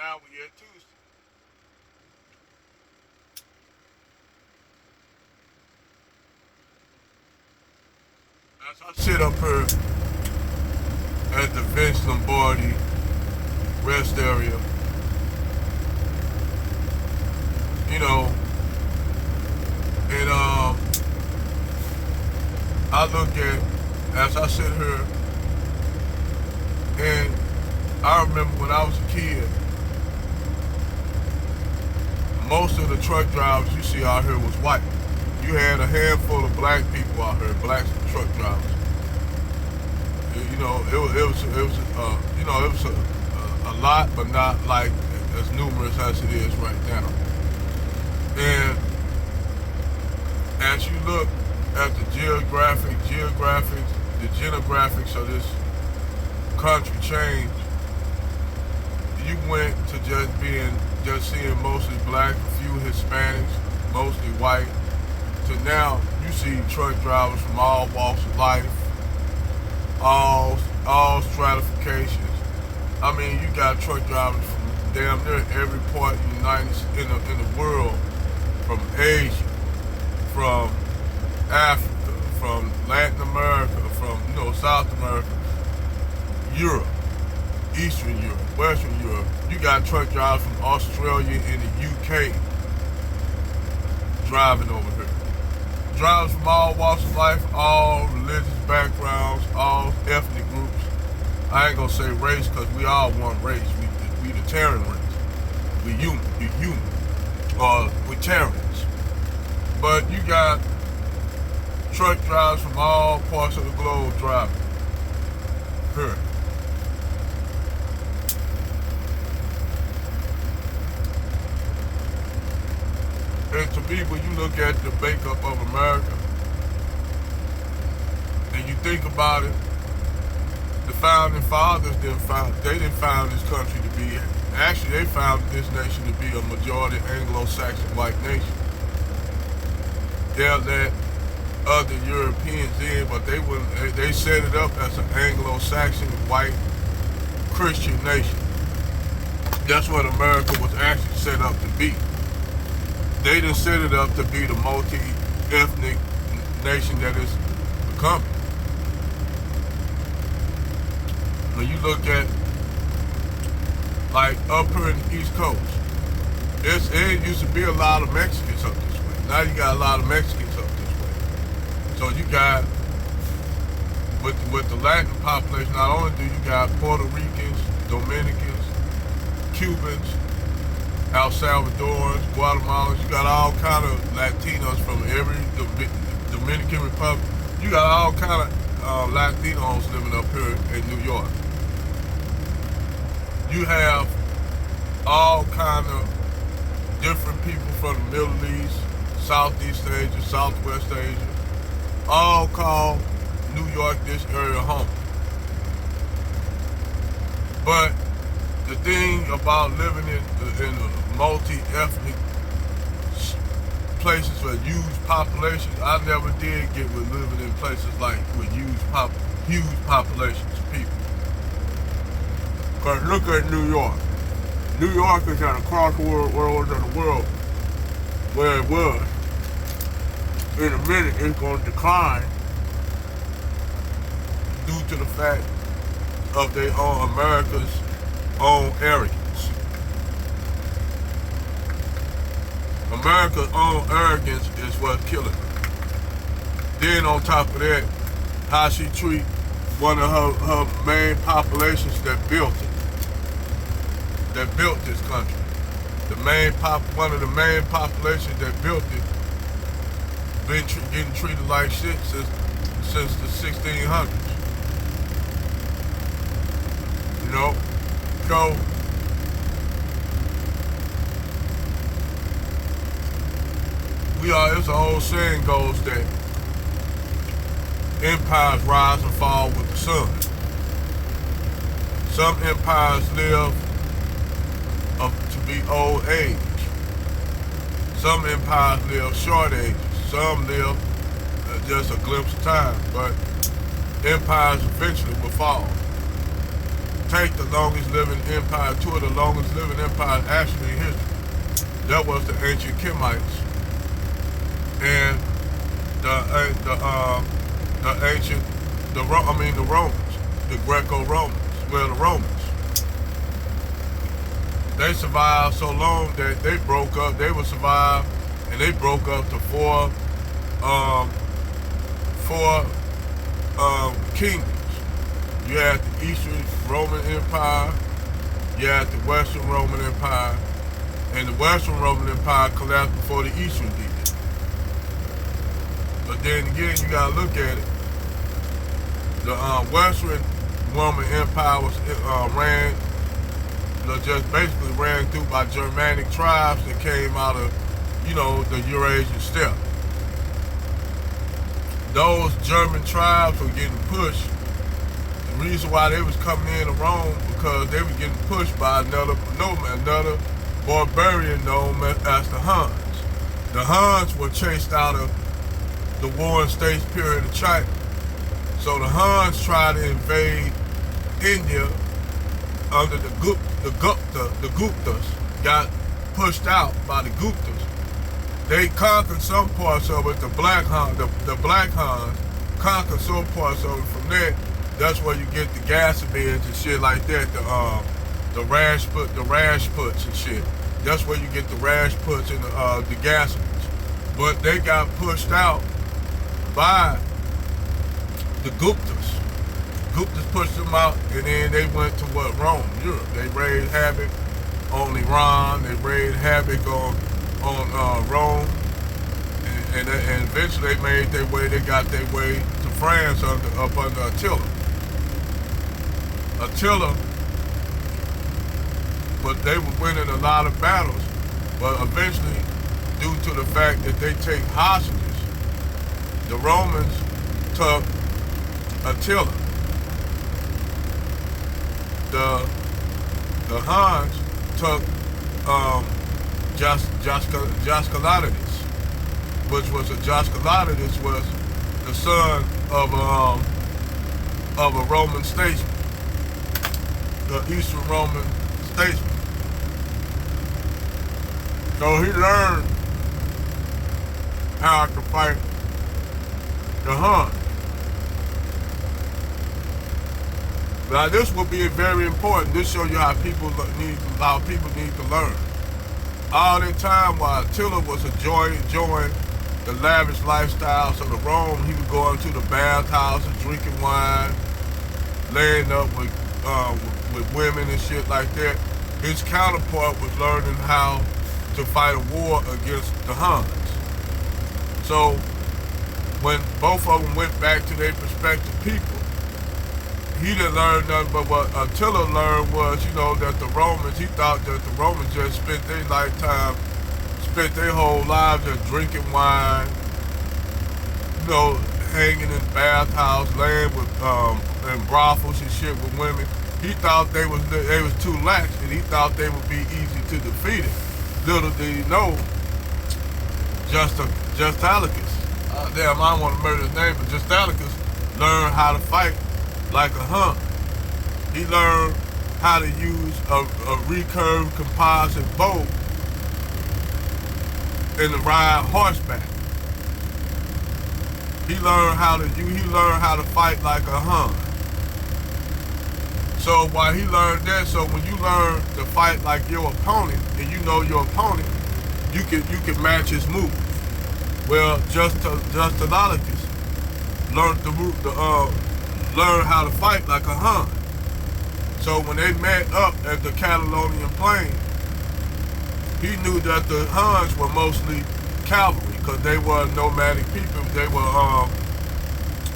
Now we at Tuesday. As I sit up here at the Vince Lombardi rest area, you know, and I look at as I sit here, and I remember when I was a kid, most of the truck drivers you see out here was white. You had a handful of black people out here, black truck drivers. You know, it was a lot, but not like as numerous as it is right now. And as you look at the demographics of this country change, you went to just seeing mostly black, a few Hispanics, mostly white, to now you see truck drivers from all walks of life, all stratifications. I mean, you got truck drivers from damn near every part in the world, from Asia, from Africa, from Latin America, from South America, Europe, Eastern Europe, Western Europe. You got truck drivers from Australia and the UK driving over here. Drivers from all walks of life, all religious backgrounds, all ethnic groups. I ain't gonna say race because we all one race. We the Terran race. We human. We Terrans. But you got truck drivers from all parts of the globe driving here. And to me, when you look at the makeup of America, and you think about it, the founding fathers didn't found this country to be, actually they founded this nation to be a majority Anglo-Saxon white nation. They'll let other Europeans in, but they set it up as an Anglo-Saxon white Christian nation. That's what America was actually set up to be. They didn't set it up to be the multi-ethnic nation that it's becoming. When you look at, like, up here in the East Coast, it used to be a lot of Mexicans up this way. Now you got a lot of Mexicans up this way. So you got, with the Latin population, not only do you got Puerto Ricans, Dominicans, Cubans, El Salvadorans, Guatemalans, you got all kind of Latinos from every Dominican Republic. You got all kind of Latinos living up here in New York. You have all kind of different people from the Middle East, Southeast Asia, Southwest Asia, all call New York this area home. But the thing about living in the multi-ethnic places with huge populations, I never did get with living in places like with huge populations of people. Because look at New York. New York is at a crossroads of the world where it was. In a minute, it's going to decline due to the fact of their own America's own arrogance. America's own arrogance is what's killing her. Then on top of that, how she treat one of her main populations that built this country. One of the main populations that built it been getting treated like shit since the 1600s. You know? So, it's an old saying goes that empires rise and fall with the sun. Some empires live up to be old age. Some empires live short ages. Some live just a glimpse of time. But empires eventually will fall. take the longest living empire, two of the longest living empires actually in history. That was the ancient Kemites and the Romans, the Greco-Romans. Well, the Romans. They survived so long that they broke up. They would survive, and they broke up to four kingdoms. You had the Eastern Roman Empire, you had the Western Roman Empire, and the Western Roman Empire collapsed before the Eastern did. But then again, you gotta look at it. The Western Roman Empire was just basically ran through by Germanic tribes that came out of, the Eurasian steppe. Those German tribes were getting pushed. The reason why they was coming into Rome because they were getting pushed by another barbarian known as the Huns. The Huns were chased out of the Warring States period of China. So the Huns tried to invade India under the Guptas, got pushed out by the Guptas. They conquered some parts of it. The Black Huns conquered some parts of it. From there, that's where you get the Gasabids and shit like that. The Rajputs and shit. That's where you get the Rajputs and the Gasabids. But they got pushed out by the Guptas. Guptas pushed them out, and then they went to Rome, Europe. They raised havoc on Iran. They raised havoc on Rome, and eventually they made their way. They got their way to France up under Attila. But they were winning a lot of battles. But eventually, due to the fact that they take hostages, the Romans took Attila. The Huns took Jaskalanides, which was the son of a Roman statesman, the Eastern Roman statesman. So he learned how to fight the Huns. Now this will be very important. This shows you how people need to learn. All that time while Attila was enjoying the lavish lifestyles of the Rome, he would go into the bathhouses, drinking wine, laying up with women and shit like that. His counterpart was learning how to fight a war against the Huns. So when both of them went back to their respective people, he didn't learn nothing, but what Attila learned was, that the Romans, he thought that the Romans just spent their whole lives just drinking wine, hanging in bathhouses, laying with, in brothels and shit with women. He thought they was too lax, and he thought they would be easy to defeat it. Little did he know, Justalicus, damn, I don't want to murder his name, but Justalicus learned how to fight like a Hun. He learned how to use a recurved composite bow and to ride horseback. He learned how to fight like a Hun. So while he learned that, so when you learn to fight like your opponent, and you know your opponent, you can match his moves. Well, Justalicus learned how to fight like a Hun. So when they met up at the Catalonian Plain, he knew that the Huns were mostly cavalry because they were nomadic people. They were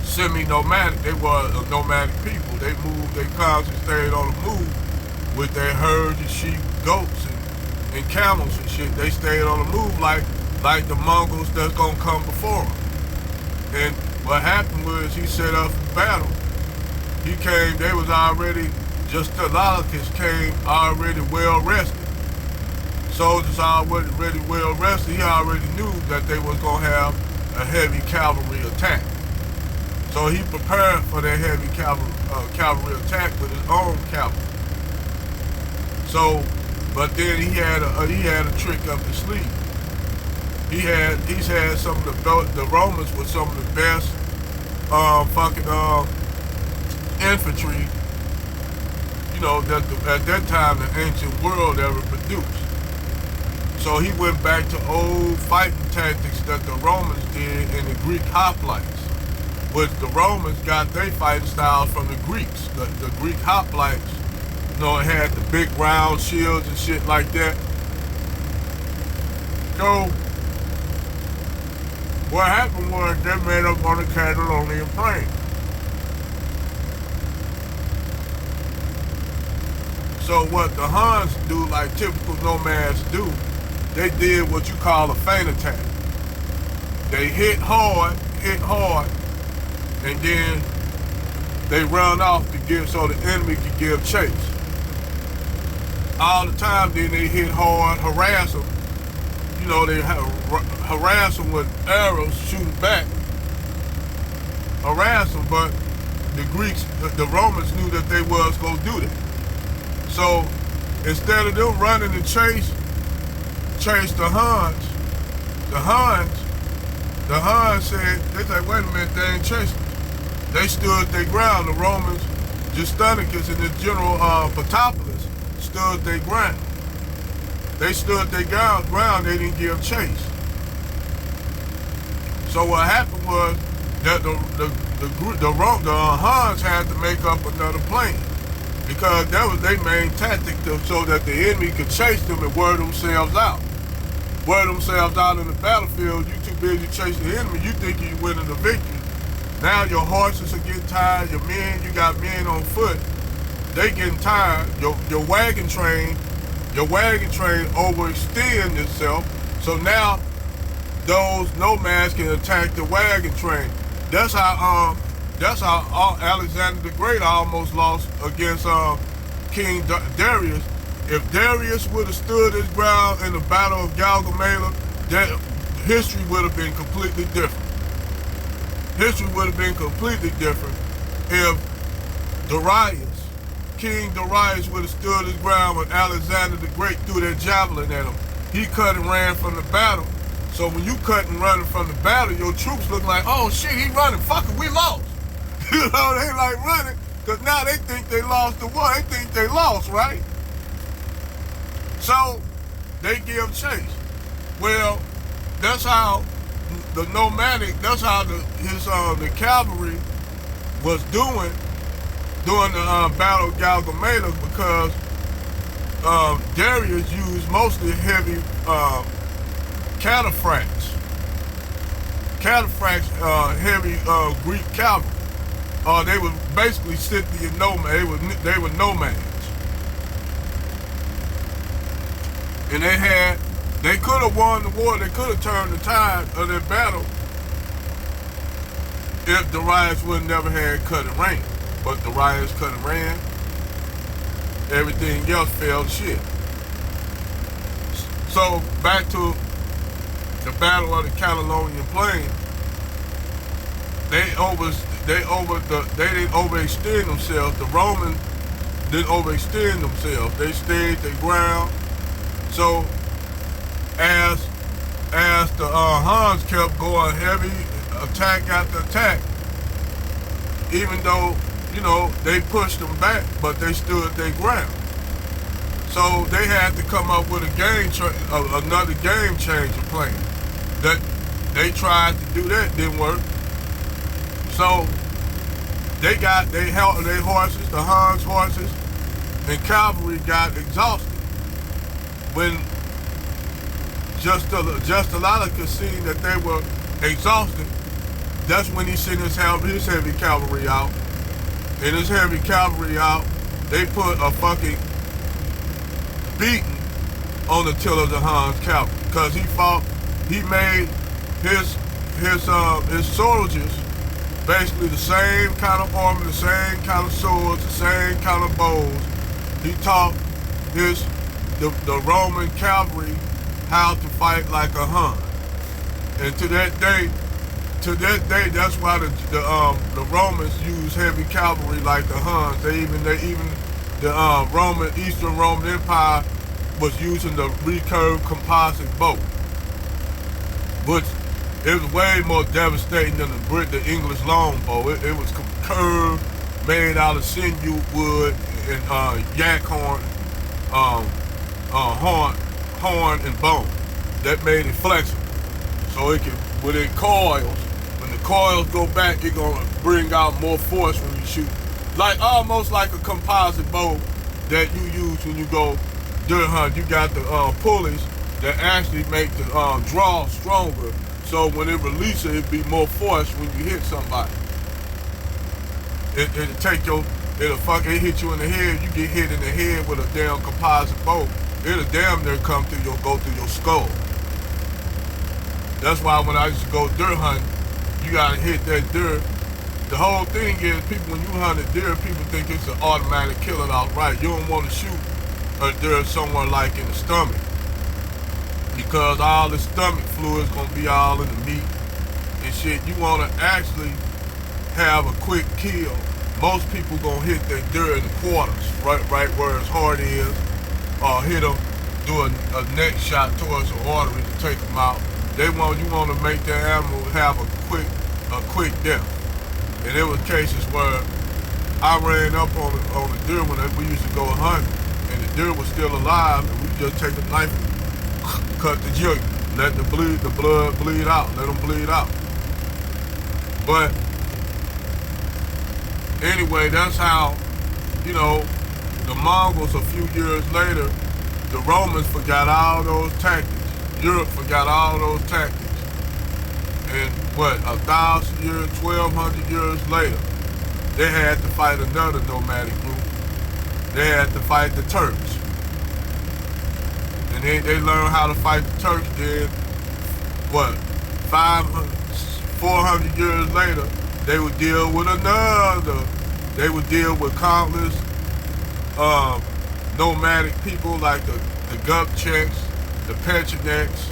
semi-nomadic. They were nomadic people. They moved. They constantly stayed on the move with their herds and sheep, goats, and camels and shit. They stayed on the move like the Mongols that's gonna come before them. And what happened was he set up for battle. He came, they was already, Justalicus came already well rested. Soldiers already well rested. He already knew that they was gonna have a heavy cavalry attack. So he prepared for that heavy cavalry attack with his own cavalry. So, but then he had a trick up his sleeve. He's had some of the Romans with some of the best infantry, that at that time the ancient world ever produced. So he went back to old fighting tactics that the Romans did in the Greek hoplites, which the Romans got their fighting style from the Greeks. The Greek hoplites, it had the big round shields and shit like that. So what happened was they made up on the Catalonian plain. So what the Huns do, like typical nomads do, they did what you call a feint attack. They hit hard, and then they run off so the enemy could give chase. All the time, then they hit hard, harass them. They harass them with arrows, shooting back, harass them. But the Romans knew that they was gonna do that. So instead of them running to chase the Huns said, they said, wait a minute, they ain't chasing us. They stood their ground. The Romans, Justunicus and the general Ptopolis, stood their ground. They stood their ground, they didn't give chase. So what happened was that the Huns had to make up another plan, because that was their main tactic, so that the enemy could chase them and wear themselves out. Wear themselves out in the battlefield. You too busy chasing the enemy, you think you're winning the victory. Now your horses are getting tired, you got men on foot, they getting tired, your wagon train overextend itself, so now those nomads can attack the wagon train. That's how Alexander the Great almost lost against King Darius. If Darius would have stood his ground in the Battle of Gaugamela, history would have been completely different. History would have been completely different if King Darius would have stood his ground when Alexander the Great threw that javelin at him. He cut and ran from the battle. So when you cut and running from the battle, your troops look like, oh shit, he running, fuck it, we lost. They like running, because now they think they lost the war. They think they lost, right? So they give chase. Well, that's how the cavalry was doing during the Battle of Gaugamela, because Darius used mostly heavy cataphracts, heavy Greek cavalry. They were basically Scythian nomads. They were nomads, and they could have won the war. They could have turned the tide of their battle if Darius would never had cut and ran. But Darius cut and ran. Everything else fell to shit. So back to the Battle of the Catalonian Plain. They didn't overextend themselves. The Romans didn't overextend themselves. They stayed their ground. So as the Huns kept going heavy attack after attack, even though they pushed them back, but they stood their ground. So they had to come up with another game changer plan. That they tried to do that, didn't work. So they held their horses, the Huns' horses, and cavalry got exhausted. When Justulus seen that they were exhausted, that's when he sent his heavy cavalry out. And his heavy cavalry out, they put a fucking beating on the tail of the Huns cavalry, because he made his soldiers basically the same kind of armor, the same kind of swords, the same kind of bows. He taught the Roman cavalry how to fight like a Hun. And to that day, to that day, that's why the Romans used heavy cavalry like the Huns. They even the Eastern Roman Empire was using the recurved composite bow, which it was way more devastating than the English longbow. It was curved, made out of sinew wood and yak horn, horn and bone. That made it flexible, so it can when it coils. When the coils go back, it's gonna bring out more force when you shoot. Like almost like a composite bow that you use when you go deer hunt. You got the pulleys that actually make the draw stronger. So when it releases, it'll be more force when you hit somebody. It'll hit you in the head. You get hit in the head with a damn composite bow. It'll damn near go through your skull. That's why when I used to go deer hunting, you gotta hit that deer. The whole thing is, people, when you hunt a deer, people think it's an automatic killing outright. You don't want to shoot a deer somewhere like in the stomach, because all the stomach fluid's gonna be all in the meat and shit. You wanna actually have a quick kill. Most people gonna hit that deer in the quarters, right where his heart is, or hit them, do a neck shot towards the artery to take them out. You want to make that animal have a quick death. And there was cases where I ran up on the deer when we used to go hunting, and the deer was still alive, and we just take a knife and cut the jig, let the blood bleed out, let them bleed out. But anyway, that's how, the Mongols a few years later, the Romans forgot all those tactics. Europe forgot all those tactics. And 1,000 years, 1,200 years later, they had to fight another nomadic group. They had to fight the Turks. And they learned how to fight the Turks. Then, 400 years later, they would deal with countless nomadic people like the Gupchaks, the Pecheneks,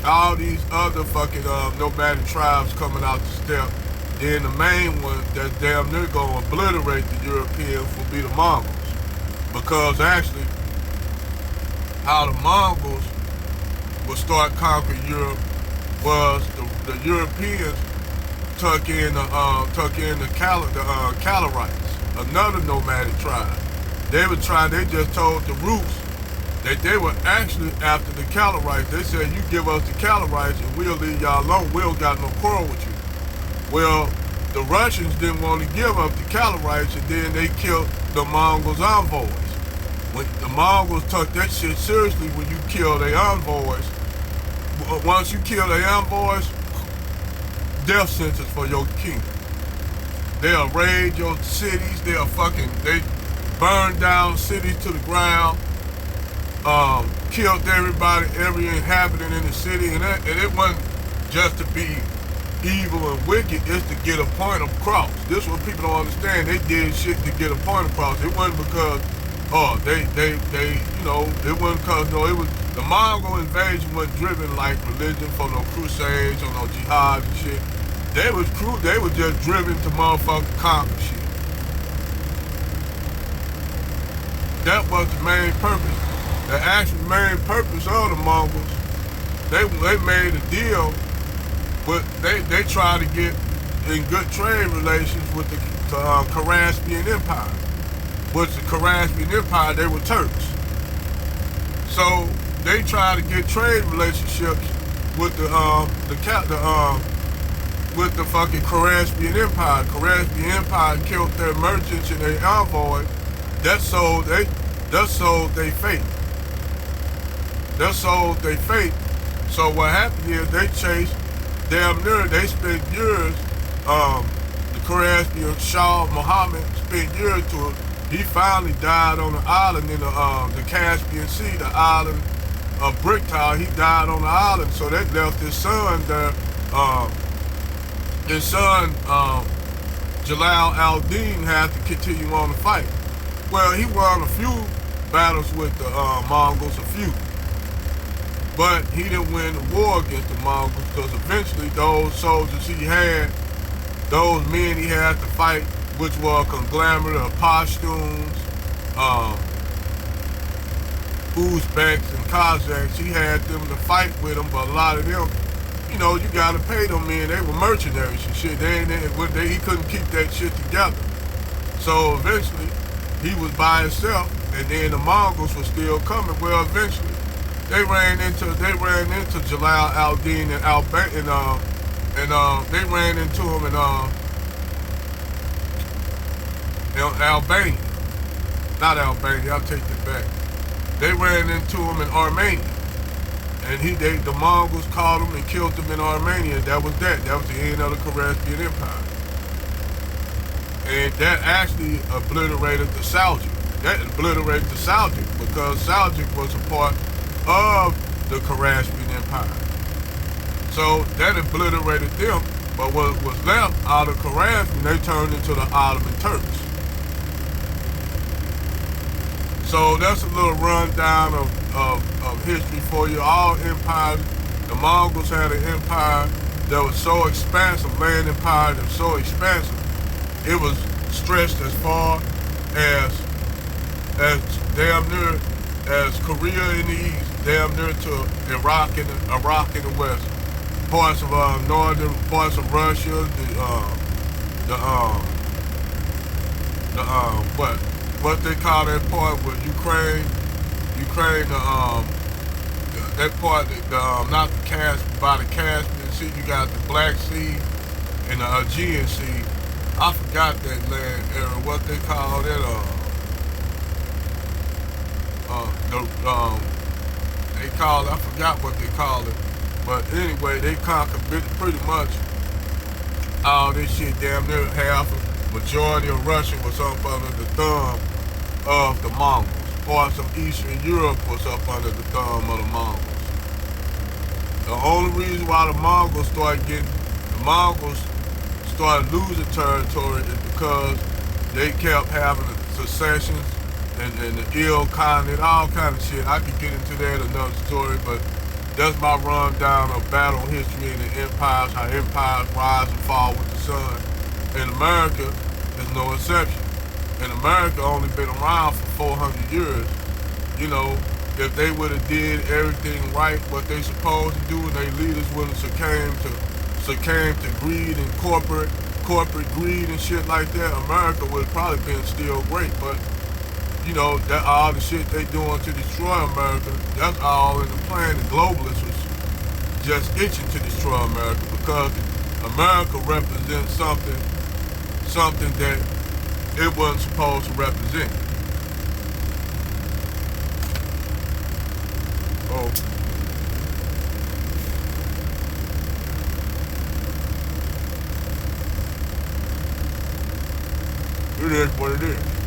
all these other fucking nomadic tribes coming out the steppe. Then the main one that's damn near gonna obliterate the Europeans will be the Mongols. Because actually, how the Mongols would start conquering Europe was the Europeans tuck in the Calarites, another nomadic tribe. They just told the Rus that they were actually after the Calarites. They said, you give us the Calarites and we'll leave y'all alone. We don't got no quarrel with you. Well, the Russians didn't want to give up the Calarites, and then they killed the Mongols' envoys. When the Mongols took that shit seriously, when you kill their envoys, once you kill their envoys, death sentence for your kingdom. They'll raid your cities, they burn down cities to the ground, killed everybody, every inhabitant in the city, and it wasn't just to be evil and wicked, it's to get a point across. This is what people don't understand. They did shit to get a point across. It wasn't because, it wasn't because, it was, the Mongol invasion wasn't driven like religion for no crusades or no jihad and shit. They was just driven to motherfucking conquer shit. That was the main purpose. The actual main purpose of the Mongols, they made a deal, but they tried to get in good trade relations with the Karaspian Empire. Which the Karaspian Empire, they were Turks. So they tried to get trade relationships with the fucking Karaspian Empire. Karaspian Empire killed their merchants and their envoys. That sold their fate. That sold their fate. So what happened is they chased they spent years, the Karaspian Shah Muhammad spent years to it. He finally died on an island in the Caspian Sea, the island of Bricktower. He died on the island, so that left his son there. His son, Jalal al-Din, had to continue on the fight. Well, he won a few battles with the Mongols, a few. But he didn't win the war against the Mongols because eventually those soldiers he had, those men he had to fight, which were a conglomerate of Pashtuns, Uzbeks, and Kazakhs, he had them to fight with him, but a lot of them, you know, you gotta pay them men. They were mercenaries and shit. He couldn't keep that shit together. So eventually, he was by himself, and then the Mongols were still coming. Well, eventually, they ran into Jalal al-Din and they ran into him in Albania. Not Albania. I'll take that back. They ran into him in Armenia, and the Mongols caught him and killed him in Armenia. That was that. That was the end of the Khazarian Empire. And that actually obliterated the Seljuk. That obliterated the Seljuk because Seljuk was a part of the Khazarian Empire. So that obliterated them, but what was left out of Khazarian, they turned into the Ottoman Turks. So that's a little rundown of history for you. All empires, the Mongols had an empire that was so expansive, land empire that was so expansive, it was stretched as far as damn near as Korea in the east, damn near to Iraq in the west, parts of northern parts of Russia, what they call that part with Ukraine, that part, not the Caspian, by the Caspian Sea, you got the Black Sea and the Aegean Sea. I forgot that land area, what they call that, I forgot what they call it. But anyway, they conquered pretty much all this shit, damn near majority of Russia was up under the thumb of the Mongols. Parts of Eastern Europe was up under the thumb of the Mongols. The only reason why the Mongols started losing territory is because they kept having secessions and the ill Khanate, all kind of shit. I could get into that another story, but that's my rundown of battle history and the empires, how empires rise and fall with the sun. And America is no exception. And America only been around for 400 years. You know, if they would have did everything right, what they supposed to do, and their leaders would have succumbed to greed and corporate greed and shit like that, America would have probably been still great. But you know, that all the shit they doing to destroy America, that's all in the plan. The globalists was just itching to destroy America because America represents something that it wasn't supposed to represent. Oh. It is what it is.